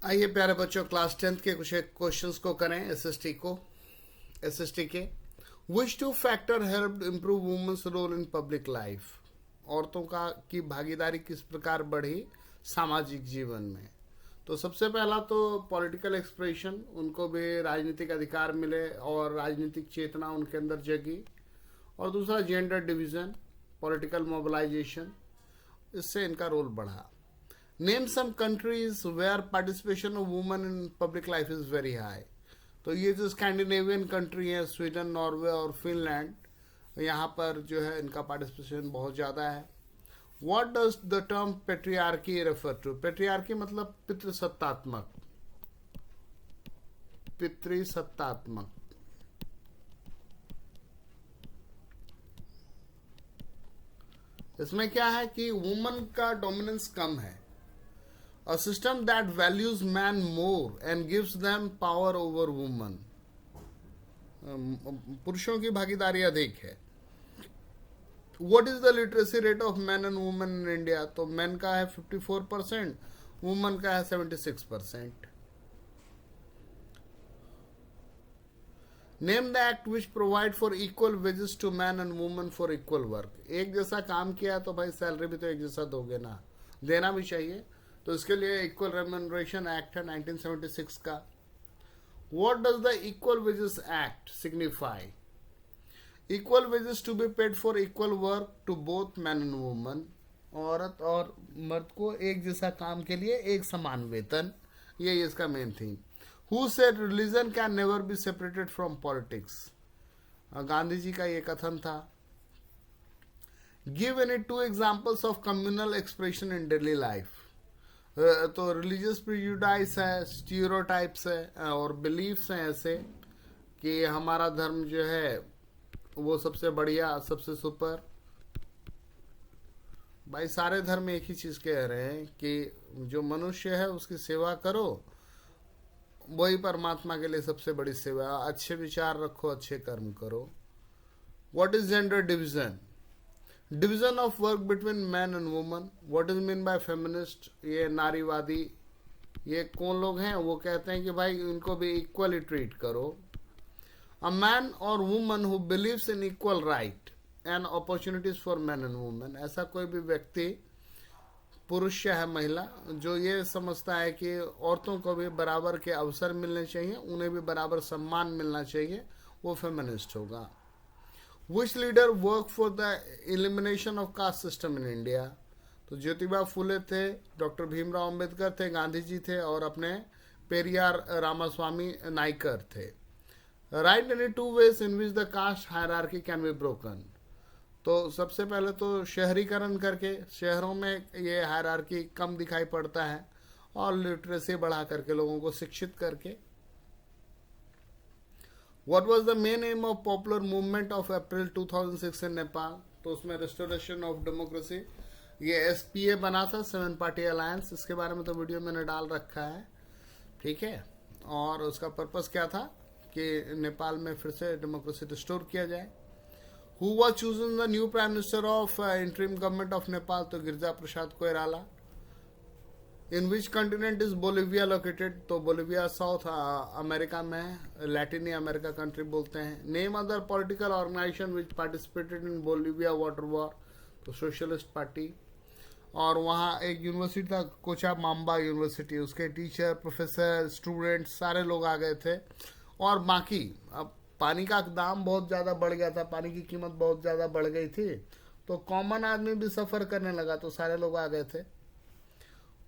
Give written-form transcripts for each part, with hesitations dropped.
आइए प्यारे बच्चों, क्लास 10th के कुछ एक क्वेश्चंस को करें। एसएसटी के which two factor help improve women's role in public life. औरतों का की भागीदारी किस प्रकार बढ़ी सामाजिक जीवन में। तो सबसे पहला तो पॉलिटिकल एक्सप्रेशन, उनको भी राजनीतिक अधिकार मिले और राजनीतिक चेतना उनके अंदर जगी। और दूसरा जेंडर डिवीजन, पॉलिटिकल मोबिलाइजेशन, इससे इनका रोल बढ़ा। Name some countries where participation of women in public life is very high. तो ये जो स्कैंडिनेवियन कंट्री है, स्वीडन, नॉर्वे और फिनलैंड, यहाँ पर जो है इनका पार्टिसिपेशन बहुत ज़्यादा है। What does the term patriarchy refer to. Patriarchy मतलब पितृसत्तात्मक। पितृसत्तात्मक इसमें क्या है कि वुमन का डोमिनेंस कम है। A system that values man more and gives them power over women. पुरुषों की भागीदारी अधिक है। What is the literacy rate of men and women in India? तो men का है 54%, women का है 76%. Name the act which provide for equal wages to men and women for equal work. एक जैसा काम किया तो भाई सैलरी भी तो एक जैसा दोगे ना, देना भी चाहिए। तो इसके लिए इक्वल रेम्यूनरेशन एक्ट है 1976 का। What does the equal wages act signify. Equal wages to be paid for equal work to both man and woman. औरत और मर्द को एक जैसा काम के लिए एक समान वेतन, ये इसका main thing. Who said religion can never be separated from politics. Gandhi ji का ये कथन था। Give any 2 examples of communal expression in daily life. तो रिलीजियस प्रिजुडाइस है, स्टीरियोटाइप्स है और बिलीफ्स हैं ऐसे कि हमारा धर्म जो है वो सबसे बढ़िया, सबसे सुपर। भाई सारे धर्म एक ही चीज कह रहे हैं कि जो मनुष्य है उसकी सेवा करो, वही परमात्मा के लिए सबसे बड़ी सेवा। अच्छे विचार रखो, अच्छे कर्म करो। What is gender division. Division of work between man and woman. What is mean by feminist. ये नारीवादी, ये कौन लोग हैं? वो कहते हैं कि भाई इनको भी इक्वली ट्रीट करो। अ मैन और woman who believes in equal right and opportunities for man and woman. ऐसा कोई भी व्यक्ति, पुरुष या है महिला, जो ये समझता है कि औरतों को भी बराबर के अवसर मिलने चाहिए, उन्हें भी बराबर सम्मान मिलना चाहिए, वो फेमिनिस्ट होगा। Which leader worked for the elimination of caste system in India? तो ज्योतिबा फुले थे, डॉक्टर भीमराव अंबेडकर थे, गांधी जी थे और अपने पेरियार रामास्वामी नाइकर थे। Write any 2 ways in which the caste hierarchy can be broken. तो सबसे पहले तो शहरीकरण करके, शहरों में ये हायरार्की कम दिखाई पड़ता है, और लिटरेसी बढ़ा करके, लोगों को शिक्षित करके। What was the main aim of popular movement of April 2006 in Nepal? तो उसमें रिस्टोरेशन ऑफ डेमोक्रेसी, ये SPA बना था, 7 पार्टी अलायंस। इसके बारे में तो वीडियो मैंने डाल रखा है, ठीक है। और उसका पर्पस क्या था कि नेपाल में फिर से डेमोक्रेसी रिस्टोर किया जाए। Who was chosen the new prime minister of interim government of Nepal? तो Girija Prasad Koirala. In which continent is Bolivia located? तो बोलिविया साउथ अमेरिका में, लैटिनी अमेरिका कंट्री बोलते हैं। Name other political organisation which participated in Bolivia water war? तो socialist party. और वहाँ एक university था, कोचामाम्बा यूनिवर्सिटी, उसके टीचर, प्रोफेसर, स्टूडेंट सारे लोग आ गए थे। और बाकी अब पानी का दाम बहुत ज़्यादा बढ़ गया था, पानी की कीमत बहुत ज़्यादा बढ़ गई थी, तो कॉमन आदमी भी सफ़र करने लगा, तो सारे लोग आ गए थे।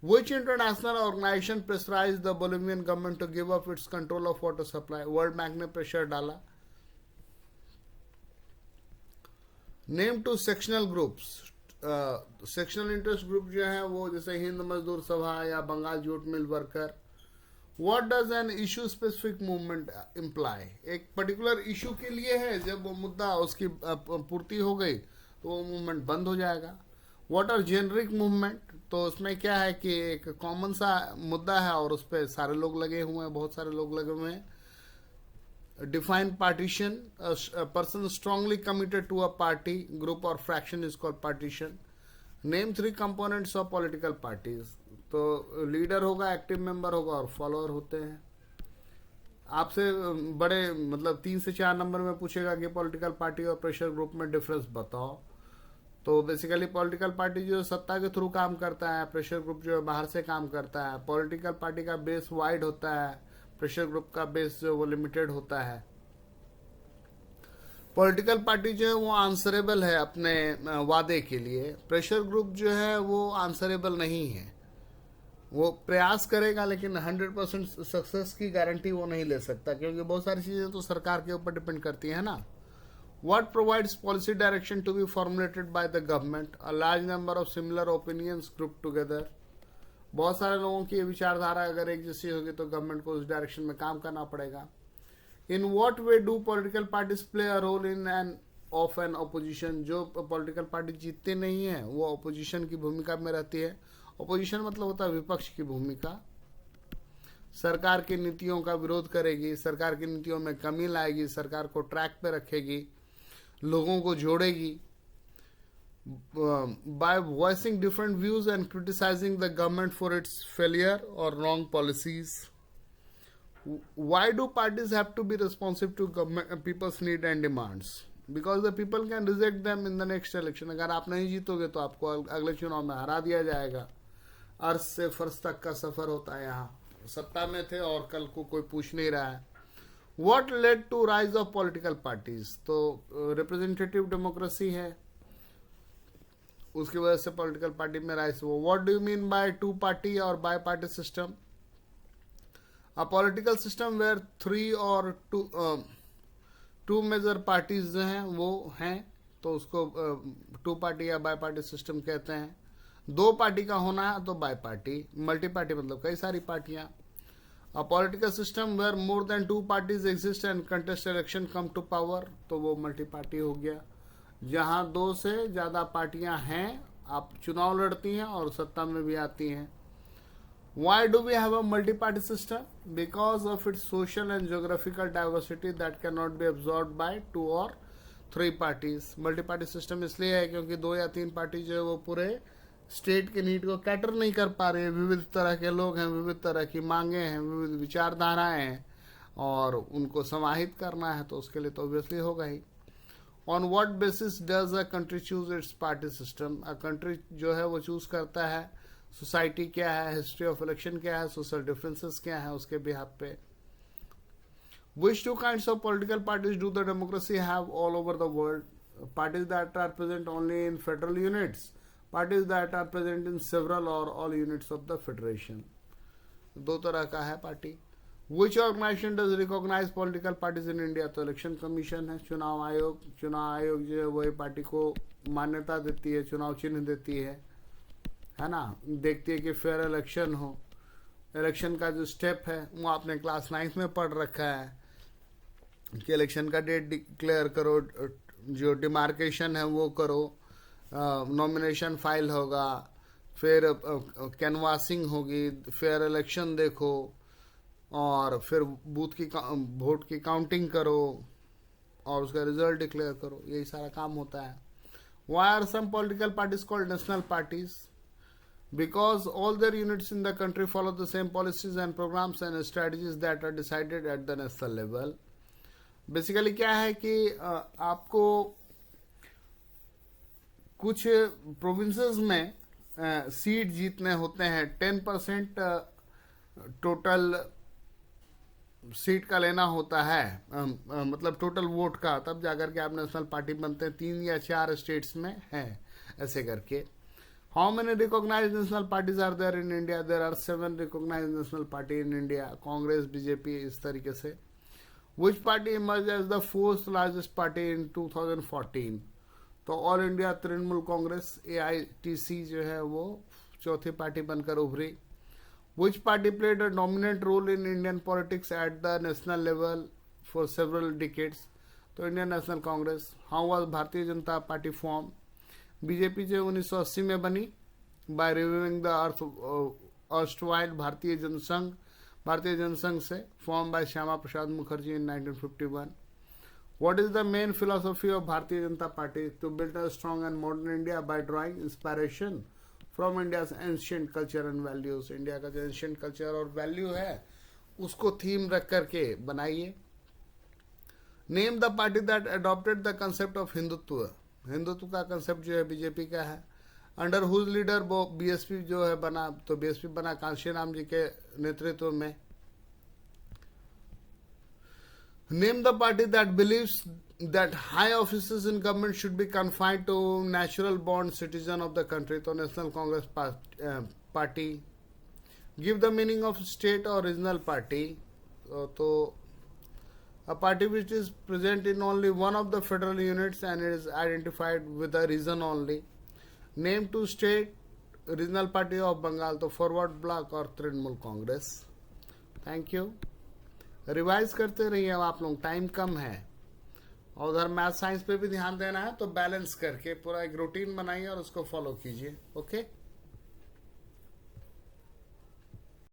Which international organization pressurized the Bolivian government to give up its control of water supply? World Bank ने प्रेशर डाला। Name 2 sectional groups. Sectional interest group जो है वो जैसे हिंद मजदूर सभा या Bengal jute mill worker. What does an issue specific movement imply. एक particular issue के लिए है, जब वो मुद्दा उसकी पूर्ति हो गई तो वो मूवमेंट बंद हो जाएगा। What are generic movement. तो उसमें क्या है कि एक कॉमन सा मुद्दा है और उस पर सारे लोग लगे हुए हैं, बहुत सारे लोग लगे हुए हैं। Define partition. Person strongly committed to a party, group और fraction is called partition. Name 3 components of political parties. तो लीडर होगा, एक्टिव मेंबर होगा और फॉलोअर होते हैं। आपसे बड़े मतलब 3 से 4 नंबर में पूछेगा कि पॉलिटिकल पार्टी और प्रेशर ग्रुप में डिफरेंस बताओ। तो बेसिकली पॉलिटिकल पार्टी जो सत्ता के थ्रू काम करता है, प्रेशर ग्रुप जो है बाहर से काम करता है। पॉलिटिकल पार्टी का बेस वाइड होता है, प्रेशर ग्रुप का बेस जो वो लिमिटेड होता है। पॉलिटिकल पार्टी जो है वो आंसरेबल है अपने वादे के लिए, प्रेशर ग्रुप जो है वो आंसरेबल नहीं है। वो प्रयास करेगा लेकिन 100% सक्सेस की गारंटी वो नहीं ले सकता, क्योंकि बहुत सारी चीजें तो सरकार के ऊपर डिपेंड करती है ना। What provides policy direction to be formulated by the government? A large number of similar opinions grouped together. बहुत सारे लोगों की विचारधारा अगर एक जैसी होगी तो गवर्नमेंट को उस डायरेक्शन में काम करना पड़ेगा। In what way do political parties play a role in an opposition? जो पॉलिटिकल पार्टी जीतते नहीं है वो ऑपोजिशन की भूमिका में रहती है। ऑपोजिशन मतलब होता है विपक्ष की भूमिका। सरकार की नीतियों का विरोध करेगी, सरकार की नीतियों में कमी लाएगी, सरकार को ट्रैक पे रखेगी, लोगों को जोड़ेगी। By voicing different views and criticising the government for its failure और wrong policies. Why do parties have to be responsive to people's need and demands? Because the people can reject them in the next election. अगर आप नहीं जीतोगे तो आपको अगले चुनाव में हरा दिया जाएगा। अर्श से फर्श तक का सफर होता है। यहाँ सत्ता में थे और कल को कोई पूछ नहीं रहा है। What led to rise of political parties? तो रिप्रेजेंटेटिव डेमोक्रेसी है, उसकी वजह से पॉलिटिकल पार्टी में राइज हुआ। What do you mean by two party और bi party system? A political system where 3 और 2 मेजर पार्टीज जो हैं वो हैं, तो उसको 2 पार्टी या बाई पार्टी सिस्टम कहते हैं। 2 पार्टी का होना है तो बाई पार्टी। मल्टी पार्टी मतलब कई सारी पार्टियां। A political system where more than 2 parties exist and contest election come to power, तो वो मल्टी पार्टी हो गया। जहां 2 से ज्यादा पार्टियां हैं, आप चुनाव लड़ती हैं और सत्ता में भी आती हैं। Why do we have a multi-party system? Because of its social and geographical diversity that cannot be absorbed by 2 or 3 parties. Multi-party system इसलिए है क्योंकि 2 या 3 पार्टी जो है वो पूरे स्टेट के नीड को कैटर नहीं कर पा रहे हैं। विविध तरह के लोग हैं, विविध तरह की मांगे हैं, विविध विचारधाराएं हैं और उनको समाहित करना है, तो उसके लिए तो ऑब्वियसली होगा ही। On what basis does a country choose its party system? A country जो है वो चूज करता है सोसाइटी क्या है, हिस्ट्री ऑफ इलेक्शन क्या है, सोशल डिफरेंसेस क्या है, उसके बिहाफ पे। Which 2 kinds of political parties do the democracy have all over the world? Parties that are present only in federal units, parties that are present in several or all units of the federation. 2 तरह का है party. Which organization does recognize political parties in India? तो election commission है, चुनाव आयोग। चुनाव आयोग जो है वही पार्टी को मान्यता देती है, चुनाव चिन्ह देती है ना, देखती है कि फेयर इलेक्शन हो। इलेक्शन का जो स्टेप है वो आपने क्लास 9th में पढ़ रखा है कि इलेक्शन का डेट डिक्लेयर करो, जो डिमार्केशन है वो करो, नॉमिनेशन फाइल होगा, फिर कैनवासिंग होगी, फेयर इलेक्शन देखो और फिर बूथ की वोट की काउंटिंग करो और उसका रिजल्ट डिक्लेयर करो। यही सारा काम होता है। Why are some political parties called national parties? Because all their units in the country follow the same policies and programs and strategies that are decided at the national level. Basically क्या है कि आपको कुछ provinces में seat जीतने होते हैं। 10% total seat का लेना होता है, मतलब टोटल वोट का, तब जाकर के आप नेशनल पार्टी बनते हैं। 3 या 4 स्टेट्स में है ऐसे करके। How many recognised national parties are there in India? There are 7 recognised national party in India, Congress, BJP, इस तरीके से। Which party emerged as the 4th largest party in 2014? तो all India Trinamool Congress AITC जो है वो 4थी पार्टी बनकर उभरी। Which party played a dominant role in Indian politics at the national level for several decades? तो Indian national Congress. How was Bharatiya Janata party form? BJP जो 1980 में बनी by reviving the erstwhile भारतीय जनसंघ, भारतीय जनसंघ से, form by Shyama Prasad Mukherjee in 1951। What is the main philosophy of Bharatiya Janata party? To build a strong and modern India by drawing inspiration from India's ancient culture and values, India का जो ancient culture और value है उसको theme रख करके बनाइए। Name the party that adopted the concept of Hindutva, Hindutva का concept जो है बीजेपी का है। अंडर हुज लीडर वो बीएसपी जो है बना, तो बीएसपी बना कांशीराम जी के नेतृत्व में। Name the party that believes that high offices in government should be confined to natural born citizen of the country, तो national Congress party. Give the meaning of state और रीजनल पार्टी, तो a party which is present in only one of the federal units and it is identified with a region only. Name two state regional party of Bengal, तो forward block और Trinamool Congress. Thank you. Revise करते रहिए, अब आप लोग, time कम है और उधर मैथ साइंस पे भी ध्यान देना है, तो बैलेंस करके पूरा एक रूटीन बनाइए और उसको फॉलो कीजिए। ओके।